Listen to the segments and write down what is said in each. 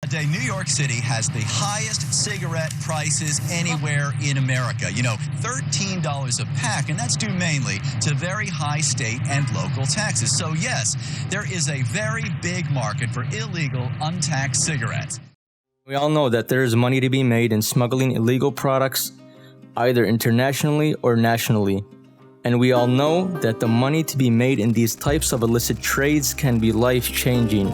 Today, New York City has the highest cigarette prices anywhere in America. You know, $13 a pack, and that's due mainly to very high state and local taxes. So yes, there is a very big market for illegal, untaxed cigarettes. We all know that there is money to be made in smuggling illegal products, either internationally or nationally. And we all know that the money to be made in these types of illicit trades can be life-changing.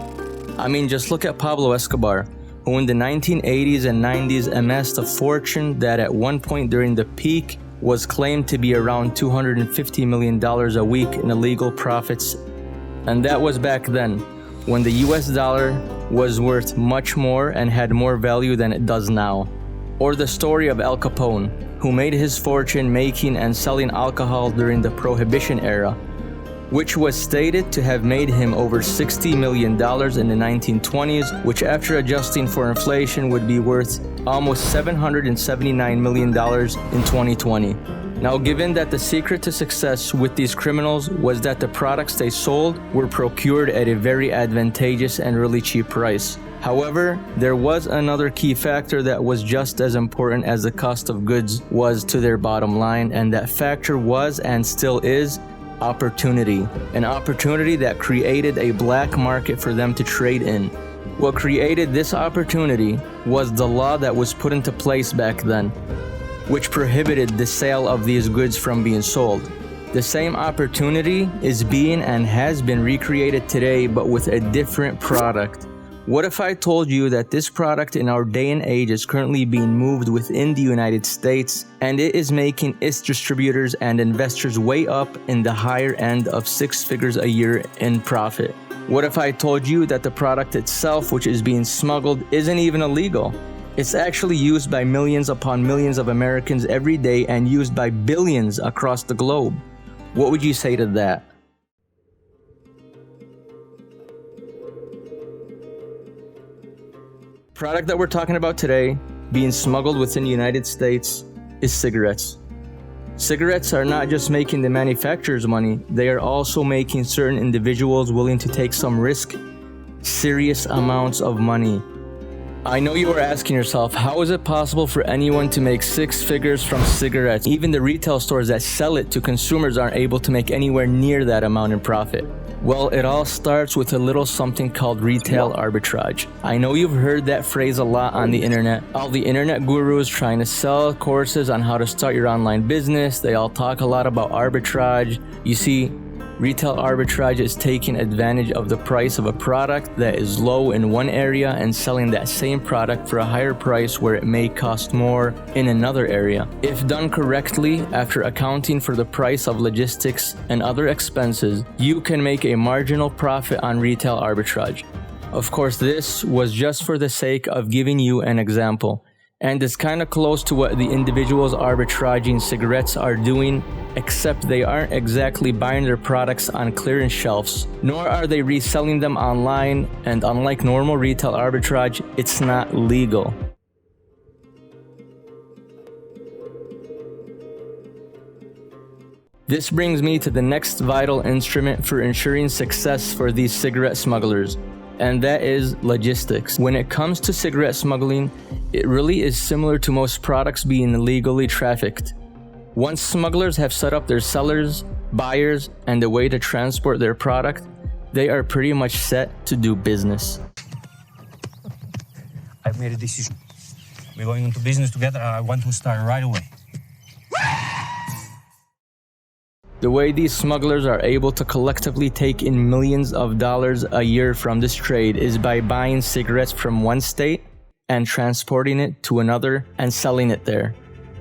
I mean, just look at Pablo Escobar, who in the 1980s and 90s amassed a fortune that at one point during the peak was claimed to be around $250 million a week in illegal profits. And that was back then, when the US dollar was worth much more and had more value than it does now. Or the story of Al Capone, who made his fortune making and selling alcohol during the Prohibition era, which was stated to have made him over $60 million in the 1920s, which after adjusting for inflation would be worth almost $779 million in 2020. Now, given that the secret to success with these criminals was that the products they sold were procured at a very advantageous and really cheap price. However, there was another key factor that was just as important as the cost of goods was to their bottom line, and that factor was and still is opportunity. An opportunity that created a black market for them to trade in. What created this opportunity was the law that was put into place back then, which prohibited the sale of these goods from being sold. The same opportunity is being and has been recreated today, but with a different product. What if I told you that this product in our day and age is currently being moved within the United States, and it is making its distributors and investors way up in the higher end of 6 figures a year in profit? What if I told you that the product itself, which is being smuggled, isn't even illegal? It's actually used by millions upon millions of Americans every day and used by billions across the globe? What would you say to that? Product that we're talking about today, being smuggled within the United States, is cigarettes. Cigarettes are not just making the manufacturers money, they are also making certain individuals willing to take some risk, serious amounts of money. I know you are asking yourself, how is it possible for anyone to make 6 figures from cigarettes? Even the retail stores that sell it to consumers aren't able to make anywhere near that amount in profit. Well, it all starts with a little something called retail arbitrage. I know you've heard that phrase a lot on the internet. All the internet gurus trying to sell courses on how to start your online business, they all talk a lot about arbitrage. You see, retail arbitrage is taking advantage of the price of a product that is low in one area and selling that same product for a higher price where it may cost more in another area. If done correctly, after accounting for the price of logistics and other expenses, you can make a marginal profit on retail arbitrage. Of course, this was just for the sake of giving you an example, and it's kind of close to what the individuals arbitraging cigarettes are doing, except they aren't exactly buying their products on clearance shelves, nor are they reselling them online, and unlike normal retail arbitrage, it's not legal. This brings me to the next vital instrument for ensuring success for these cigarette smugglers, and that is logistics. When it comes to cigarette smuggling, it really is similar to most products being illegally trafficked. Once smugglers have set up their sellers, buyers, and a way to transport their product, they are pretty much set to do business. I've made a decision. We're going into business together. I want to start right away. The way these smugglers are able to collectively take in millions of dollars a year from this trade is by buying cigarettes from one state and transporting it to another and selling it there.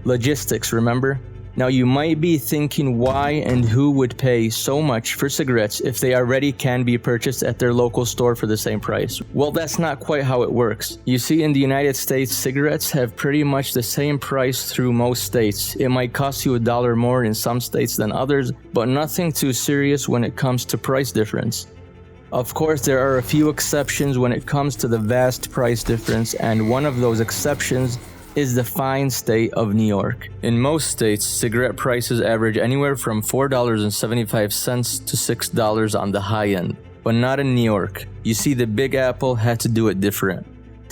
Logistics, remember? Now you might be thinking why and who would pay so much for cigarettes if they already can be purchased at their local store for the same price. Well, that's not quite how it works. You see, in the United States, cigarettes have pretty much the same price through most states. It might cost you $1 more in some states than others, but nothing too serious when it comes to price difference. Of course, there are a few exceptions when it comes to the vast price difference, and one of those exceptions is the fine state of New York. In most states, cigarette prices average anywhere from $4.75 to $6 on the high end, but not in New York. You see, the Big Apple had to do it different.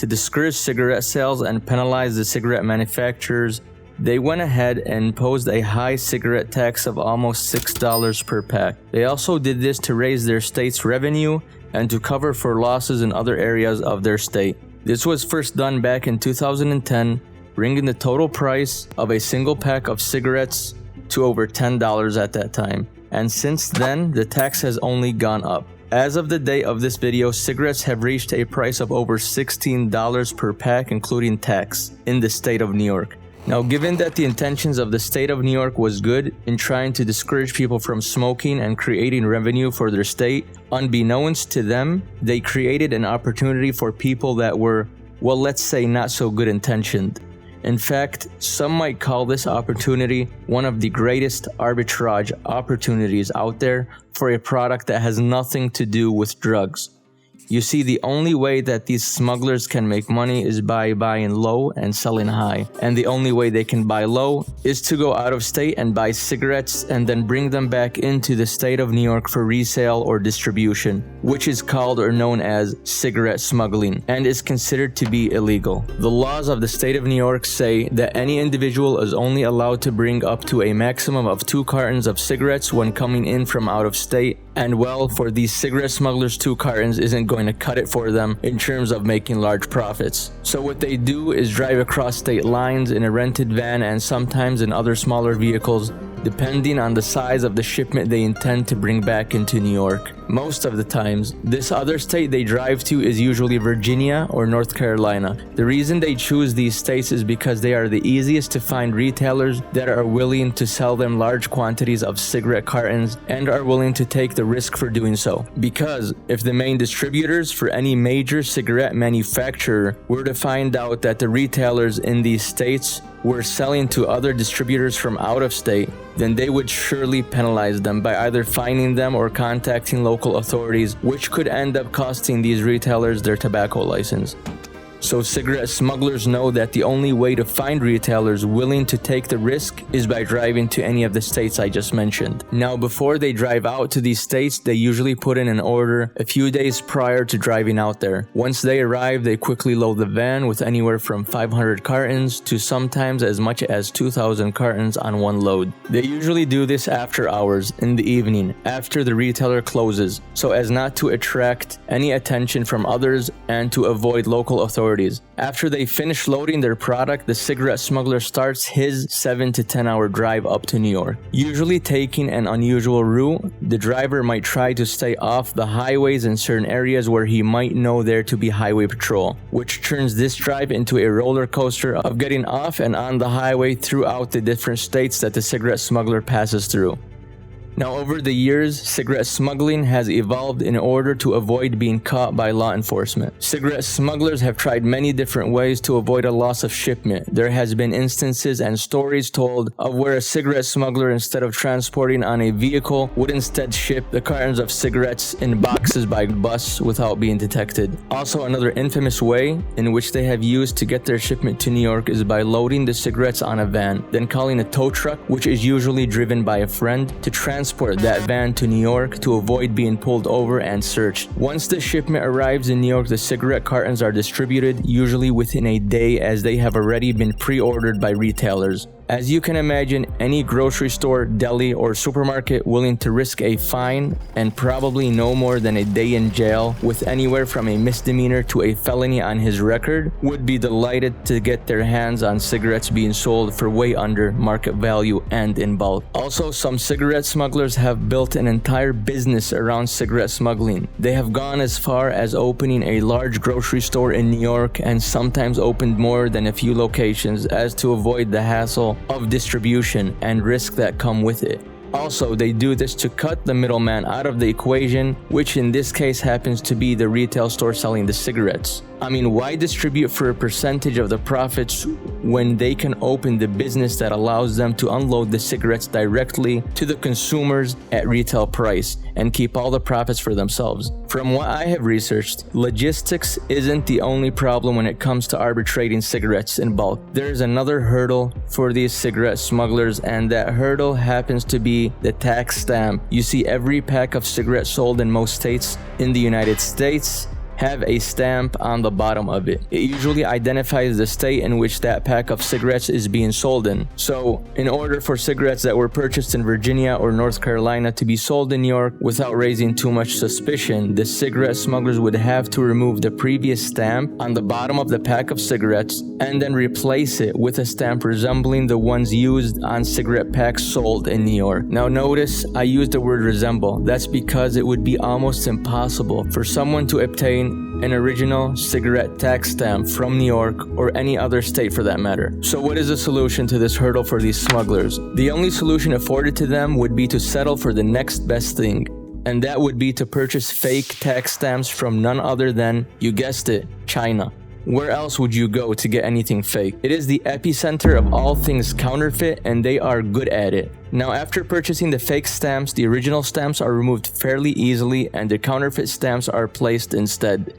To discourage cigarette sales and penalize the cigarette manufacturers, they went ahead and imposed a high cigarette tax of almost $6 per pack. They also did this to raise their state's revenue and to cover for losses in other areas of their state. This was first done back in 2010, bringing the total price of a single pack of cigarettes to over $10 at that time. And since then, the tax has only gone up. As of the date of this video, cigarettes have reached a price of over $16 per pack, including tax, in the state of New York. Now, given that the intentions of the state of New York was good in trying to discourage people from smoking and creating revenue for their state, unbeknownst to them, they created an opportunity for people that were, well, let's say not so good intentioned. In fact, some might call this opportunity one of the greatest arbitrage opportunities out there for a product that has nothing to do with drugs. You see, the only way that these smugglers can make money is by buying low and selling high. And the only way they can buy low is to go out of state and buy cigarettes and then bring them back into the state of New York for resale or distribution, which is called or known as cigarette smuggling and is considered to be illegal. The laws of the state of New York say that any individual is only allowed to bring up to a maximum of 2 cartons of cigarettes when coming in from out of state. And well, for these cigarette smugglers, 2 cartons isn't going to cut it for them in terms of making large profits. So what they do is drive across state lines in a rented van and sometimes in other smaller vehicles, depending on the size of the shipment they intend to bring back into New York. Most of the times, this other state they drive to is usually Virginia or North Carolina. The reason they choose these states is because they are the easiest to find retailers that are willing to sell them large quantities of cigarette cartons and are willing to take the risk for doing so. Because if the main distributors for any major cigarette manufacturer were to find out that the retailers in these states were selling to other distributors from out of state, then they would surely penalize them by either fining them or contacting local authorities, which could end up costing these retailers their tobacco license. So cigarette smugglers know that the only way to find retailers willing to take the risk is by driving to any of the states I just mentioned. Now, before they drive out to these states, they usually put in an order a few days prior to driving out there. Once they arrive, they quickly load the van with anywhere from 500 cartons to sometimes as much as 2,000 cartons on one load. They usually do this after hours, in the evening, after the retailer closes, so as not to attract any attention from others and to avoid local authorities. After they finish loading their product, the cigarette smuggler starts his 7 to 10 hour drive up to New York. Usually taking an unusual route, the driver might try to stay off the highways in certain areas where he might know there to be highway patrol, which turns this drive into a roller coaster of getting off and on the highway throughout the different states that the cigarette smuggler passes through. Now, over the years, cigarette smuggling has evolved in order to avoid being caught by law enforcement. Cigarette smugglers have tried many different ways to avoid a loss of shipment. There has been instances and stories told of where a cigarette smuggler, instead of transporting on a vehicle, would instead ship the cartons of cigarettes in boxes by bus without being detected. Also, another infamous way in which they have used to get their shipment to New York is by loading the cigarettes on a van, then calling a tow truck, which is usually driven by a friend, to transport that van to New York to avoid being pulled over and searched. Once the shipment arrives in New York, the cigarette cartons are distributed, usually within a day, as they have already been pre-ordered by retailers. As you can imagine, any grocery store, deli, or supermarket willing to risk a fine and probably no more than a day in jail with anywhere from a misdemeanor to a felony on his record would be delighted to get their hands on cigarettes being sold for way under market value and in bulk. Also, some cigarette smugglers have built an entire business around cigarette smuggling. They have gone as far as opening a large grocery store in New York and sometimes opened more than a few locations as to avoid the hassle of distribution and risk that come with it. Also, they do this to cut the middleman out of the equation, which in this case happens to be the retail store selling the cigarettes. I mean, why distribute for a percentage of the profits when they can open the business that allows them to unload the cigarettes directly to the consumers at retail price and keep all the profits for themselves? From what I have researched, logistics isn't the only problem when it comes to arbitrating cigarettes in bulk. There is another hurdle for these cigarette smugglers, and that hurdle happens to be the tax stamp. You see, every pack of cigarettes sold in most states in the United States have a stamp on the bottom of it. It usually identifies the state in which that pack of cigarettes is being sold in. So, in order for cigarettes that were purchased in Virginia or North Carolina to be sold in New York without raising too much suspicion, the cigarette smugglers would have to remove the previous stamp on the bottom of the pack of cigarettes and then replace it with a stamp resembling the ones used on cigarette packs sold in New York. Now notice I used the word resemble. That's because it would be almost impossible for someone to obtain an original cigarette tax stamp from New York or any other state for that matter. So what is the solution to this hurdle for these smugglers? The only solution afforded to them would be to settle for the next best thing, and that would be to purchase fake tax stamps from none other than, you guessed it, China. Where else would you go to get anything fake? It is the epicenter of all things counterfeit, and they are good at it. Now, after purchasing the fake stamps, the original stamps are removed fairly easily and the counterfeit stamps are placed instead.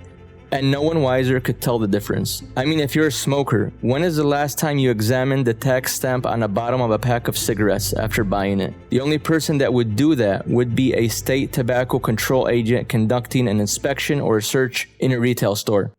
And no one wiser could tell the difference. I mean, if you're a smoker, when is the last time you examined the tax stamp on the bottom of a pack of cigarettes after buying it? The only person that would do that would be a state tobacco control agent conducting an inspection or a search in a retail store.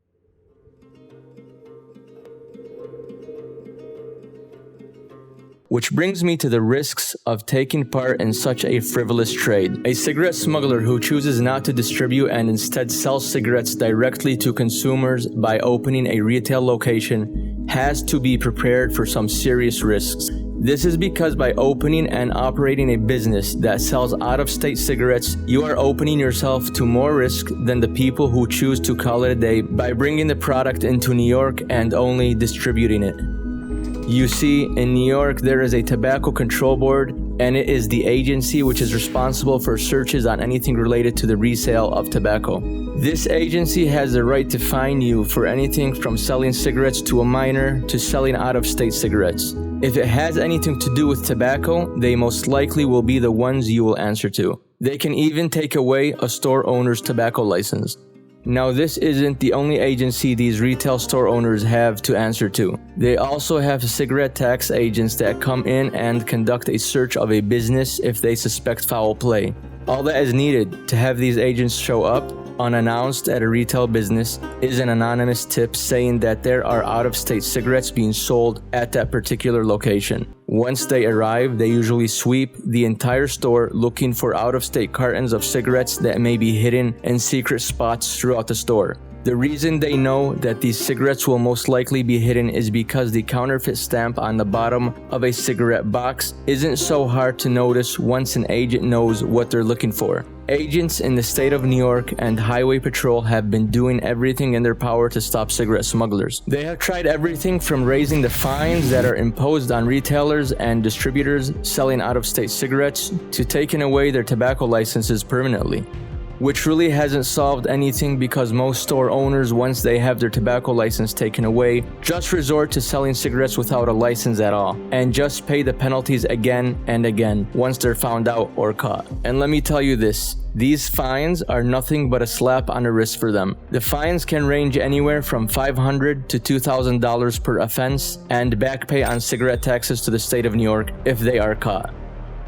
Which brings me to the risks of taking part in such a frivolous trade. A cigarette smuggler who chooses not to distribute and instead sells cigarettes directly to consumers by opening a retail location has to be prepared for some serious risks. This is because by opening and operating a business that sells out-of-state cigarettes, you are opening yourself to more risk than the people who choose to call it a day by bringing the product into New York and only distributing it. You see, in New York, there is a tobacco control board, and it is the agency which is responsible for searches on anything related to the resale of tobacco. This agency has the right to fine you for anything from selling cigarettes to a minor to selling out-of-state cigarettes. If it has anything to do with tobacco, they most likely will be the ones you will answer to. They can even take away a store owner's tobacco license. Now, this isn't the only agency these retail store owners have to answer to. They also have cigarette tax agents that come in and conduct a search of a business if they suspect foul play. All that is needed to have these agents show up unannounced at a retail business is an anonymous tip saying that there are out-of-state cigarettes being sold at that particular location. Once they arrive, they usually sweep the entire store looking for out-of-state cartons of cigarettes that may be hidden in secret spots throughout the store. The reason they know that these cigarettes will most likely be hidden is because the counterfeit stamp on the bottom of a cigarette box isn't so hard to notice once an agent knows what they're looking for. Agents in the state of New York and Highway Patrol have been doing everything in their power to stop cigarette smugglers. They have tried everything from raising the fines that are imposed on retailers and distributors selling out-of-state cigarettes to taking away their tobacco licenses permanently, which really hasn't solved anything because most store owners, once they have their tobacco license taken away, just resort to selling cigarettes without a license at all and just pay the penalties again and again once they're found out or caught. And let me tell you this, these fines are nothing but a slap on the wrist for them. The fines can range anywhere from $500 to $2,000 per offense and back pay on cigarette taxes to the state of New York if they are caught.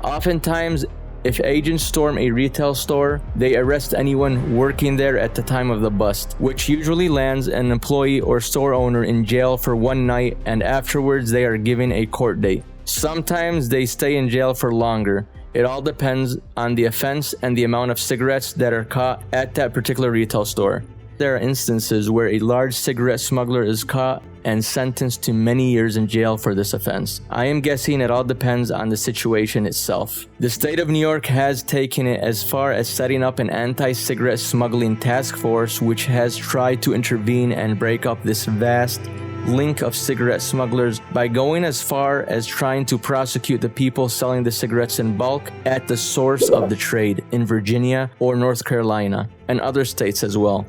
Oftentimes, if agents storm a retail store, they arrest anyone working there at the time of the bust, which usually lands an employee or store owner in jail for one night, and afterwards they are given a court date. Sometimes they stay in jail for longer. It all depends on the offense and the amount of cigarettes that are caught at that particular retail store. There are instances where a large cigarette smuggler is caught and sentenced to many years in jail for this offense. I am guessing it all depends on the situation itself. The state of New York has taken it as far as setting up an anti-cigarette smuggling task force which has tried to intervene and break up this vast link of cigarette smugglers by going as far as trying to prosecute the people selling the cigarettes in bulk at the source of the trade in Virginia or North Carolina and other states as well.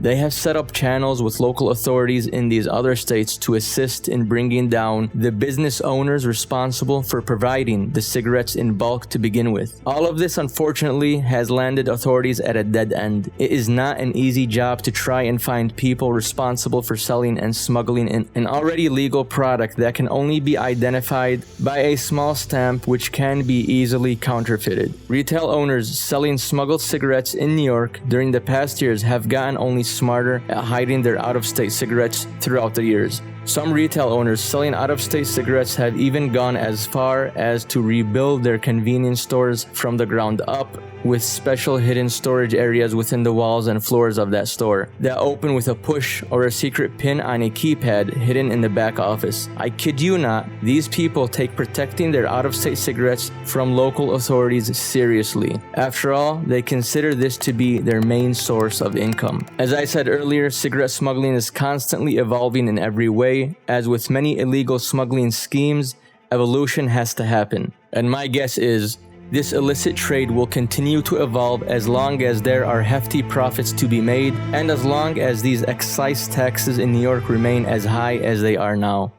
They have set up channels with local authorities in these other states to assist in bringing down the business owners responsible for providing the cigarettes in bulk to begin with. All of this, unfortunately, has landed authorities at a dead end. It is not an easy job to try and find people responsible for selling and smuggling an already legal product that can only be identified by a small stamp which can be easily counterfeited. Retail owners selling smuggled cigarettes in New York during the past years have gotten only smarter at hiding their out-of-state cigarettes throughout the years. Some retail owners selling out-of-state cigarettes have even gone as far as to rebuild their convenience stores from the ground up with special hidden storage areas within the walls and floors of that store that open with a push or a secret pin on a keypad hidden in the back office. I kid you not, these people take protecting their out-of-state cigarettes from local authorities seriously. After all, they consider this to be their main source of income. As I said earlier, cigarette smuggling is constantly evolving in every way. As with many illegal smuggling schemes, evolution has to happen. And my guess is, this illicit trade will continue to evolve as long as there are hefty profits to be made and as long as these excise taxes in New York remain as high as they are now.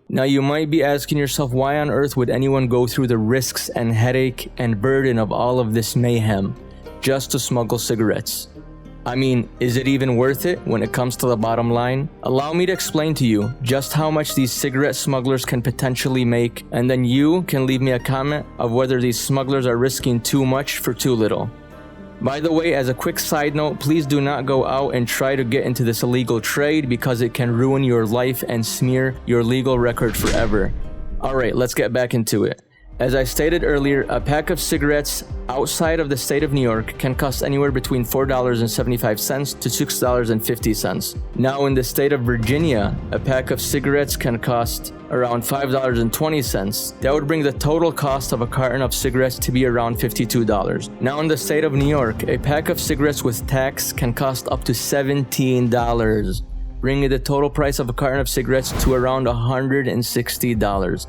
Now you might be asking yourself, why on earth would anyone go through the risks and headache and burden of all of this mayhem just to smuggle cigarettes? I mean, is it even worth it when it comes to the bottom line? Allow me to explain to you just how much these cigarette smugglers can potentially make, and then you can leave me a comment of whether these smugglers are risking too much for too little. By the way, as a quick side note, please do not go out and try to get into this illegal trade because it can ruin your life and smear your legal record forever. Alright, let's get back into it. As I stated earlier, a pack of cigarettes outside of the state of New York can cost anywhere between $4.75 to $6.50. Now in the state of Virginia, a pack of cigarettes can cost around $5.20. That would bring the total cost of a carton of cigarettes to be around $52. Now in the state of New York, a pack of cigarettes with tax can cost up to $17, bringing the total price of a carton of cigarettes to around $160.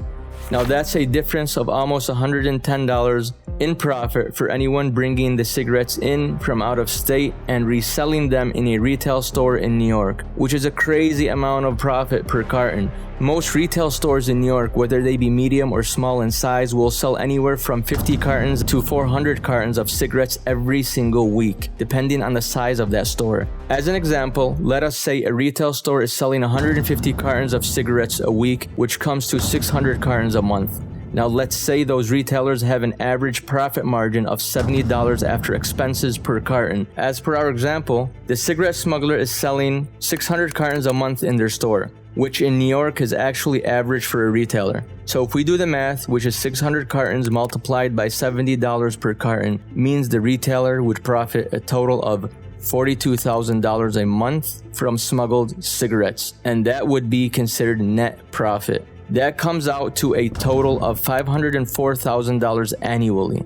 Now that's a difference of almost $110 in profit for anyone bringing the cigarettes in from out of state and reselling them in a retail store in New York, which is a crazy amount of profit per carton. Most retail stores in New York, whether they be medium or small in size, will sell anywhere from 50 cartons to 400 cartons of cigarettes every single week, depending on the size of that store. As an example, let us say a retail store is selling 150 cartons of cigarettes a week, which comes to 600 cartons a month. Now let's say those retailers have an average profit margin of $70 after expenses per carton. As per our example, the cigarette smuggler is selling 600 cartons a month in their store, which in New York is actually average for a retailer. So if we do the math, which is 600 cartons multiplied by $70 per carton, means the retailer would profit a total of $42,000 a month from smuggled cigarettes, and that would be considered net profit. That comes out to a total of $504,000 annually.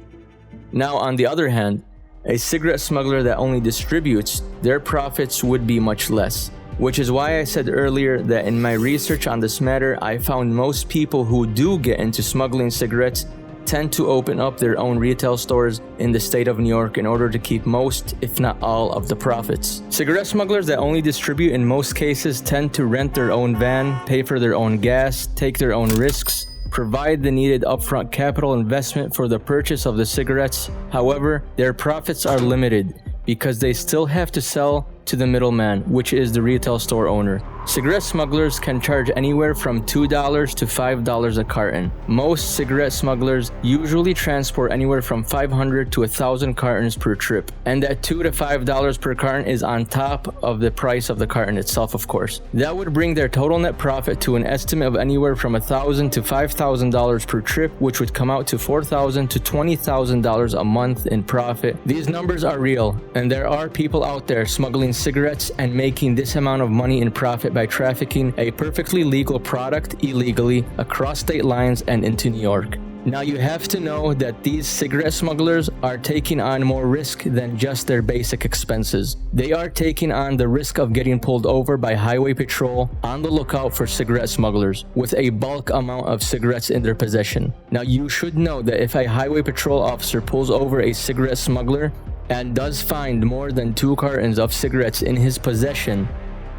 Now, on the other hand, a cigarette smuggler that only distributes, their profits would be much less. Which is why I said earlier that in my research on this matter, I found most people who do get into smuggling cigarettes tend to open up their own retail stores in the state of New York in order to keep most, if not all, of the profits. Cigarette smugglers that only distribute in most cases tend to rent their own van, pay for their own gas, take their own risks, provide the needed upfront capital investment for the purchase of the cigarettes. However, their profits are limited because they still have to sell to the middleman, which is the retail store owner. Cigarette smugglers can charge anywhere from $2 to $5 a carton. Most cigarette smugglers usually transport anywhere from 500 to 1,000 cartons per trip, and that $2 to $5 per carton is on top of the price of the carton itself, of course. That would bring their total net profit to an estimate of anywhere from $1,000 to $5,000 per trip, which would come out to $4,000 to $20,000 a month in profit. These numbers are real, and there are people out there smuggling cigarettes and making this amount of money in profit by trafficking a perfectly legal product illegally across state lines and into New York. Now you have to know that these cigarette smugglers are taking on more risk than just their basic expenses. They are taking on the risk of getting pulled over by highway patrol on the lookout for cigarette smugglers with a bulk amount of cigarettes in their possession. Now you should know that if a highway patrol officer pulls over a cigarette smuggler and does find more than 2 cartons of cigarettes in his possession,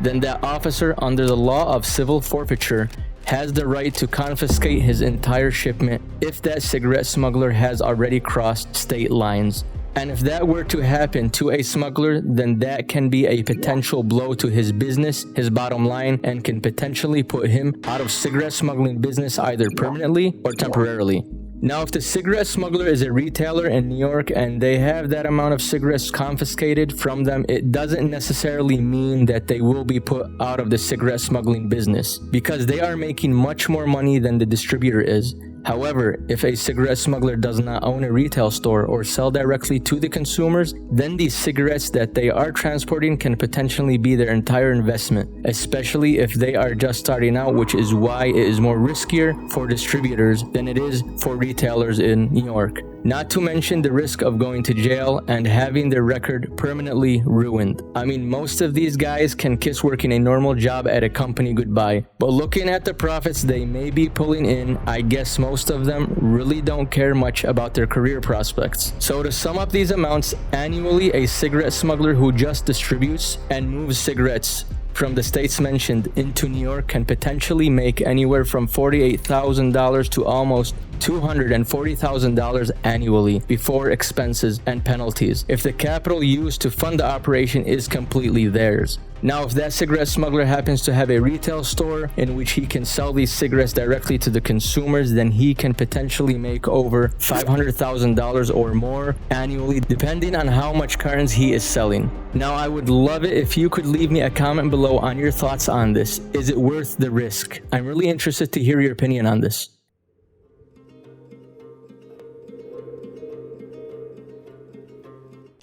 then that officer, under the law of civil forfeiture, has the right to confiscate his entire shipment if that cigarette smuggler has already crossed state lines. And if that were to happen to a smuggler, then that can be a potential blow to his business, his bottom line, and can potentially put him out of cigarette smuggling business either permanently or temporarily. Now, if the cigarette smuggler is a retailer in New York and they have that amount of cigarettes confiscated from them, it doesn't necessarily mean that they will be put out of the cigarette smuggling business, because they are making much more money than the distributor is. However, if a cigarette smuggler does not own a retail store or sell directly to the consumers, then these cigarettes that they are transporting can potentially be their entire investment, especially if they are just starting out, which is why it is more riskier for distributors than it is for retailers in New York. Not to mention the risk of going to jail and having their record permanently ruined. I mean, most of these guys can kiss working a normal job at a company goodbye, but looking at the profits they may be pulling in, I guess most of them really don't care much about their career prospects. So to sum up these amounts, annually a cigarette smuggler who just distributes and moves cigarettes from the states mentioned into New York can potentially make anywhere from $48,000 to almost $240,000 annually before expenses and penalties, if the capital used to fund the operation is completely theirs. Now, if that cigarette smuggler happens to have a retail store in which he can sell these cigarettes directly to the consumers, then he can potentially make over $500,000 or more annually, depending on how much cartons he is selling. Now, I would love it if you could leave me a comment below on your thoughts on this. Is it worth the risk? I'm really interested to hear your opinion on this.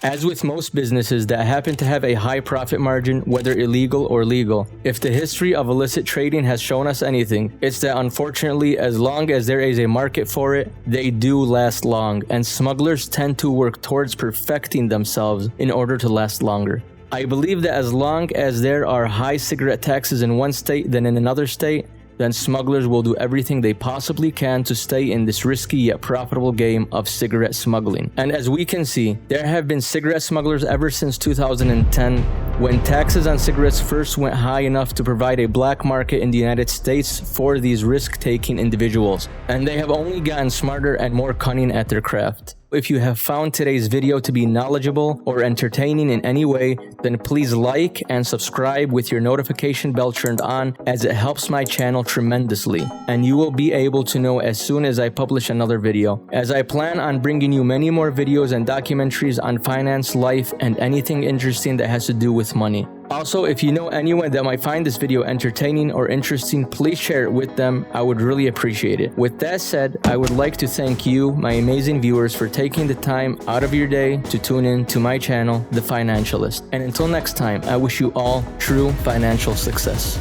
As with most businesses that happen to have a high profit margin, whether illegal or legal, if the history of illicit trading has shown us anything, it's that unfortunately, as long as there is a market for it, they do last long, and smugglers tend to work towards perfecting themselves in order to last longer. I believe that as long as there are high cigarette taxes in one state than in another state, then smugglers will do everything they possibly can to stay in this risky yet profitable game of cigarette smuggling. And as we can see, there have been cigarette smugglers ever since 2010, when taxes on cigarettes first went high enough to provide a black market in the United States for these risk-taking individuals. And they have only gotten smarter and more cunning at their craft. If you have found today's video to be knowledgeable or entertaining in any way, then please like and subscribe with your notification bell turned on, as it helps my channel tremendously, and you will be able to know as soon as I publish another video, as I plan on bringing you many more videos and documentaries on finance, life, and anything interesting that has to do with money. Also, if you know anyone that might find this video entertaining or interesting, please share it with them. I would really appreciate it. With that said, I would like to thank you, my amazing viewers, for taking the time out of your day to tune in to my channel, The Financialist. And until next time, I wish you all true financial success.